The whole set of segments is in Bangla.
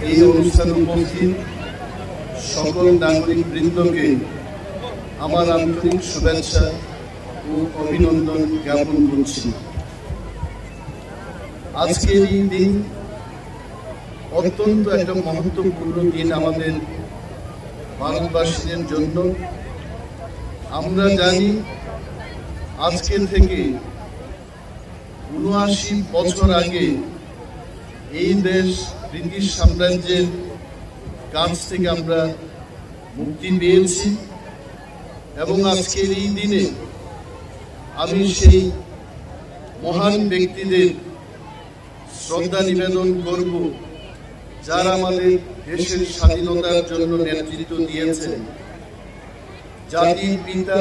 এই অনুষ্ঠানে উপস্থিত সকল নাগরিক বৃন্দকে আমার আন্তরিক শুভেচ্ছা ও অভিনন্দন জ্ঞাপন করছি। আজকের এই দিন অত্যন্ত একটা মহত্বপূর্ণ দিন আমাদের ভারতবাসীদের জন্য। আমরা জানি আজকে থেকে ৭৯ বছর আগে এই দেশ ব্রিটিশ সাম্রাজ্যের কাছ থেকে আমরা মুক্তি পেয়েছি এবং আজকের এই দিনে আমি সেই মহান ব্যক্তিদের শ্রদ্ধা নিবেদন করব যারা আমাদের দেশের স্বাধীনতার জন্য নেতৃত্ব দিয়েছেন। জাতির পিতা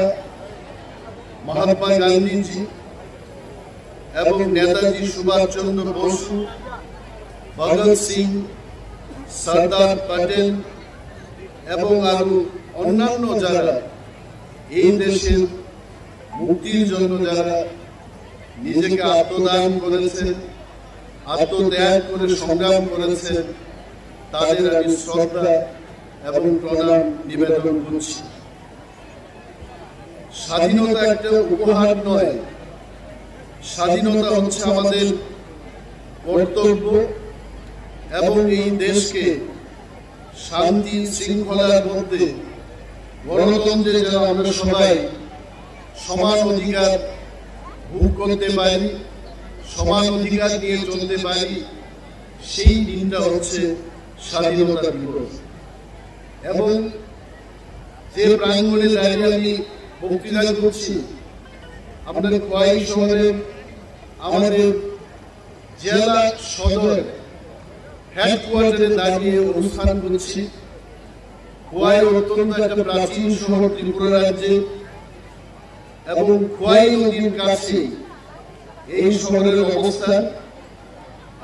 মহাত্মা গান্ধীজি এবং নেতাজি সুভাষচন্দ্র বসু, ভগৎ সিং, সর্দার প্যাটেল এবং আরো অন্যান্য যারা এই দেশের মুক্তির জন্য যারা নিজেকে আত্মদান করেছেন, আত্মত্যাগ করে সংগ্রাম করেছেন, তাদের আমি শ্রদ্ধা এবং প্রণাম নিবেদন করছি। স্বাধীনতা একটা উপহার নয়, স্বাধীনতা হচ্ছে আমাদের কর্তব্য এবং এই দেশকে শান্তি শৃঙ্খলার মধ্যে গণতন্ত্রে যেন আমরা সবাই সমান অধিকার ভোগ করতে পারি, সমান অধিকার নিয়ে চলতে পারি, সেই দিনটা হচ্ছে স্বাধীনতা দিবস। এবং যে প্রাঙ্গণে দাঁড়িয়ে আমি বক্তৃতা করছি, আমাদের খোয়াই শহরে আমাদের জেলা সদর হেডকোয়ার্টারে দাঁড়িয়ে অনুষ্ঠান করছি। খোয়াই অত্যন্ত একটা প্রাচীন শহর ত্রিপুরা রাজ্যে এবং খোয়াই নদীর কাছে এই শহরের অবস্থান।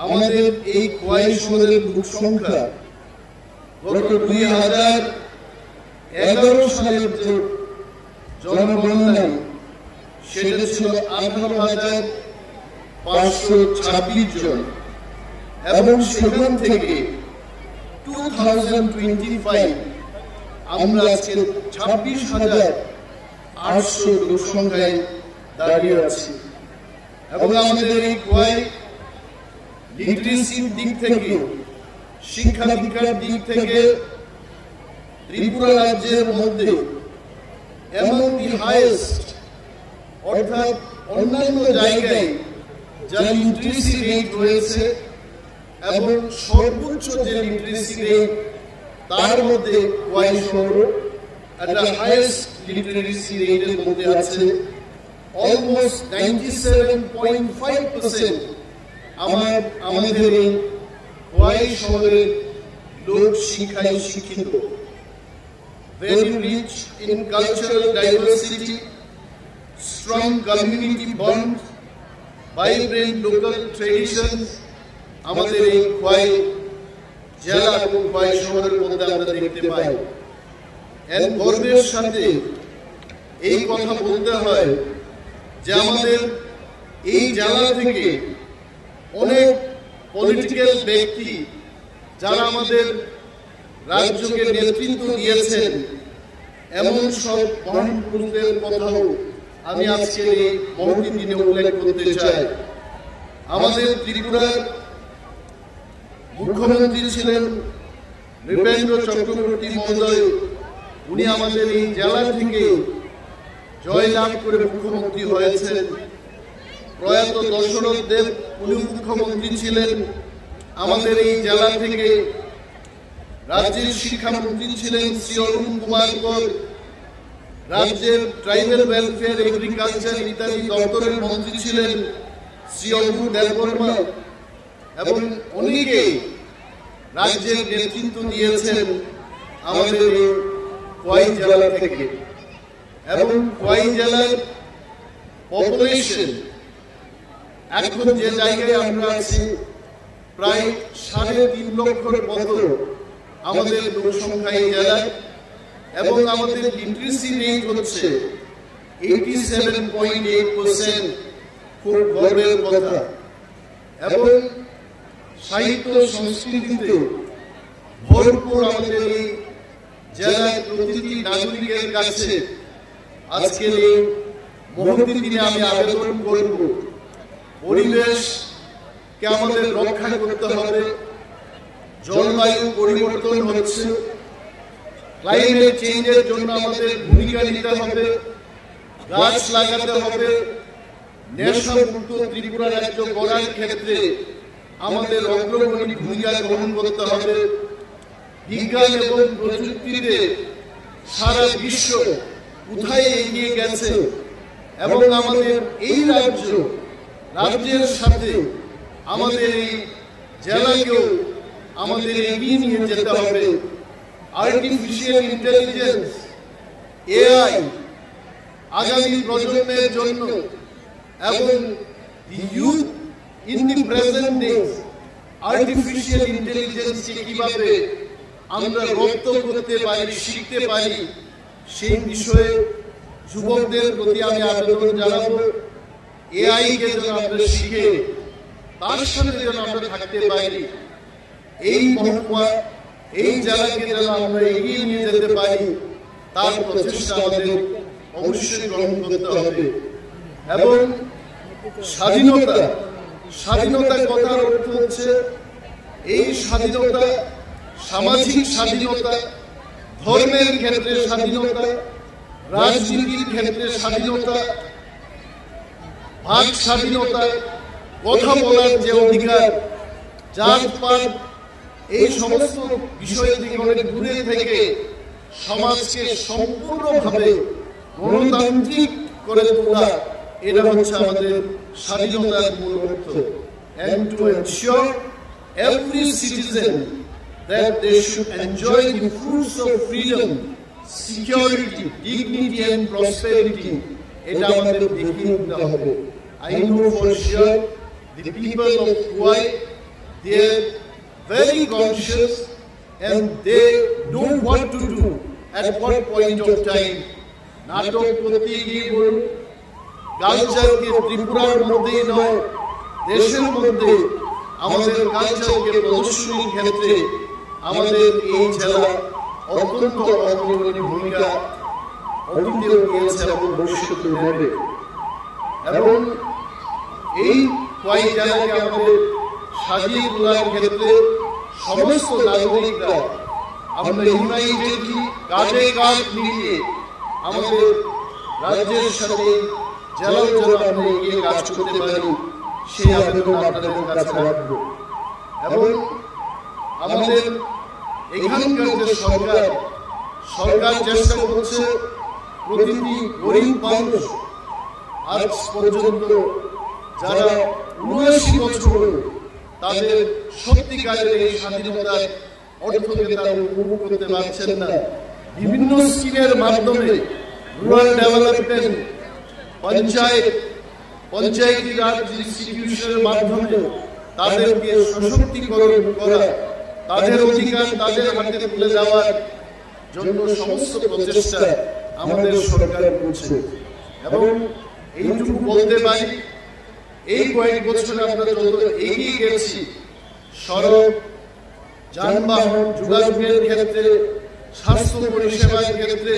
আমাদের এই খোয়াই শহরের লোক সংখ্যা গত 2011 সালের যে জনগণনায় সেটা ছিল 18,526 জন এবং সেখান থেকে 2025 আমরা আজকে 26,800 লোক সংখ্যায় দাঁড়িয়ে আছি। এবং আমাদের এই খোয়াই লিটারেসির দিক থেকে, শিক্ষা দীক্ষার দিক থেকে ত্রিপুরা রাজ্যের মধ্যে এমন দি হাইয়েস্ট, অর্থাৎ অন্যান্য জায়গায় যা লিটারেসি রেট রয়েছে এবং সর্বোচ্চ যে লিটারেসি রেট তার মধ্যে খোয়াই শহর একটা হাইয়েস্ট লিটারেসি রেটের মধ্যে আছে। অলমোস্ট 97.5% আমাদের এই খোয়াই শহরের লোক শিক্ষায় শিক্ষিত। Very rich in cultural diversity, strong community bonds, vibrant local traditions আমাদের এই খোয়াই জেলা এবং খোয়াই শহরের মধ্যে আমরা দেখতে পাই। এর গর্বের সাথে এই কথা বলতে হয় যে আমাদের এই জেলা থেকে অনেক পলিটিক্যাল ব্যক্তি যারা আমাদের রাজ্যকে নেতৃত্ব দিয়েছেন, এমন সব মহান পুরুষদের কথাও আমি আজকে এই মহতি দিনে উল্লেখ করতে চাই। আমাদের ত্রিপুরার মুখ্যমন্ত্রী ছিলেন নৃপেন্দ্র চক্রবর্তী মহোদয়। উনি আমাদের এই জেলা থেকে জয়লাভ করে মুখ্যমন্ত্রী হয়েছেন। প্রয়াত দশরথ দেব উনি মুখ্যমন্ত্রী ছিলেন আমাদের এই জেলা থেকে। রাজ্যের শিক্ষামন্ত্রী ছিলেন শ্রী অরুণ কুমার কর। রাজ্যের ট্রাইবাল ওয়েলফেয়ার, এগ্রিকালচার ইত্যাদি দপ্তরের মন্ত্রী ছিলেন শ্রী অরুণ দেববর্মা এবং অনেকে রাজ্যের নেতৃত্ব দিয়েছেন আমাদের এই খোয়াই জেলা থেকে। এবং খোয়াই জেলার পপুলেশন এখন যে জায়গায় আমরা আছি, প্রায় 3.5 লক্ষের মতো আমাদের লোক সংখ্যা এই জেলায় এবং আমাদের লিটারেসি রেট হচ্ছে 87.8%, খুব গর্বের কথা। এবং সাহিত্য সংস্কৃতিতে ভরপুর আমাদের এই জেলার প্রতিটি নাগরিকের কাছে আজকের এই মুহূর্তে দিনে আমি আবেদন করব, পরিবেশকে আমাদের রক্ষা করতে হবে। জলবায়ু পরিবর্তন হচ্ছে, ক্লাইমেট চেঞ্জের জন্য আমাদের ভূমিকা নিতে হবে, গাছ লাগাতে হবে, নেশামুক্ত ত্রিপুরা রাজ্য গড়ার ক্ষেত্রে আমাদের অগ্রগণী ভূমিকা গ্রহণ করতে হবে। বিজ্ঞান এবং প্রযুক্তিতে সারা বিশ্ব কোথায় এগিয়ে গেছে এবং আমাদের এই রাজ্যের সাথে আমাদের এই জেলাকেও আমাদের এগিয়ে নিয়ে যেতে হবে। আর্টিফিশিয়াল ইন্টেলিজেন্স, এআই আগামী প্রজন্মের জন্য এবং youth in the present days artificial ইন্টেলিজেন্সকে কিভাবে আমরা রপ্ত করতে পারি, শিখতে পারি, সেই বিষয়ে যুবকদের প্রতি আমি আবেদন জানাবো। এআই কে যেন আমরা শিখে তার সাথে যেন আমরা থাকতে পারি, এই মহকুমা এই জেলাকে যেন আমরা এগিয়ে নিয়ে যেতে পারি, তার প্রচেষ্টা আমাদের অবশ্যই গ্রহণ করতে হবে। এবং স্বাধীনতার কথার অর্থ হচ্ছে এই স্বাধীনতা সামাজিক স্বাধীনতা, ধর্মের ক্ষেত্রে স্বাধীনতা, রাজনীতির ক্ষেত্রে স্বাধীনতা, বাক স্বাধীনতা, কথা বলার যে অধিকার, জাতপাত, এই সমস্ত বিষয় থেকে অনেক দূরে থেকে সমাজকে সম্পূর্ণভাবে গণতান্ত্রিক করে তোলা, এটা হচ্ছে আমাদের স্বাধীনতার মূল অর্থ। And to ensure every citizen that they should enjoy the fruits of freedom, security, dignity and prosperity, এটা আমাদের দেখিয়ে দিতে হবে। I know for sure the people of Kuwai, they are very conscious and they know what to do at what point of time. নাটক করতে গিয়ে বলুন, কালচারকে ত্রিপুরার মধ্যেই নয় দেশের মধ্যে আমাদের কালচারকে প্রদর্শনীর ক্ষেত্রে আমাদের এই জেলা অত্যন্ত অগ্রণী ভূমিকা অতীতেও নিয়েছে এবং ভবিষ্যতে নেবে। এবং এই কয়েক জেলাকে আমাদের সাজিয়ে তোলার ক্ষেত্রে সমস্ত নাগরিকরা আমরা ইউনাইটেডলি কাঁধে কাঁধ মিলিয়ে আমাদের রাজ্যের সাথে জেলাও যেন আমরা এগিয়ে কাজ করতে পারি, সেই আবেদন আপনাদের কাছে রাখব। এবং আমাদের এখানকার যে সরকার চেষ্টা করছে প্রতিটি গরিব মানুষ আজ পর্যন্ত যারা ৭৯ বছর তাদের সত্যিকারের এই স্বাধীনতার অর্থকে তারা উপভোগ করতে পারছেন না। বিভিন্ন স্কিমের মাধ্যমে রুরাল ডেভেলপমেন্ট, পঞ্চায়েতি রাজ ইনস্টিটিউশনের মাধ্যমে তাদেরকে সশক্তিকরণ করা, তাদের অধিকার তাদের হাতে তুলে দেওয়ার জন্য সমস্ত প্রচেষ্টা আমাদের সরকার করছে। এবং এইটুকু বলতে পারি, এই কয়েক বছরে আমরা যত এগিয়ে গেছি সড়ক, যানবাহন, যোগাযোগের ক্ষেত্রে, স্বাস্থ্য পরিষেবার ক্ষেত্রে,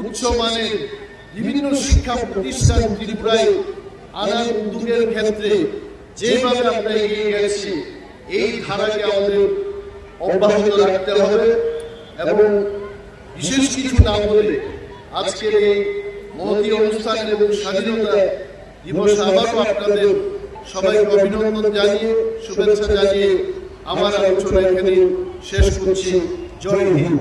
উচ্চমানের বিভিন্ন শিক্ষা প্রতিষ্ঠান ত্রিপুরায় আনার উদ্যোগের ক্ষেত্রে যেভাবে আমরা এগিয়ে গেছি, এই ধারাকে আমাদের অব্যাহত রাখতে হবে। এবং বিশেষ কিছু না বলে আজকের এই মহতী অনুষ্ঠান এবং স্বাধীনতা দিবস আবারও আপনাদের সবাইকে অভিনন্দন জানিয়ে, শুভেচ্ছা জানিয়ে আমার আলোচনা এখানে শেষ করছি। জয় হিন্দ।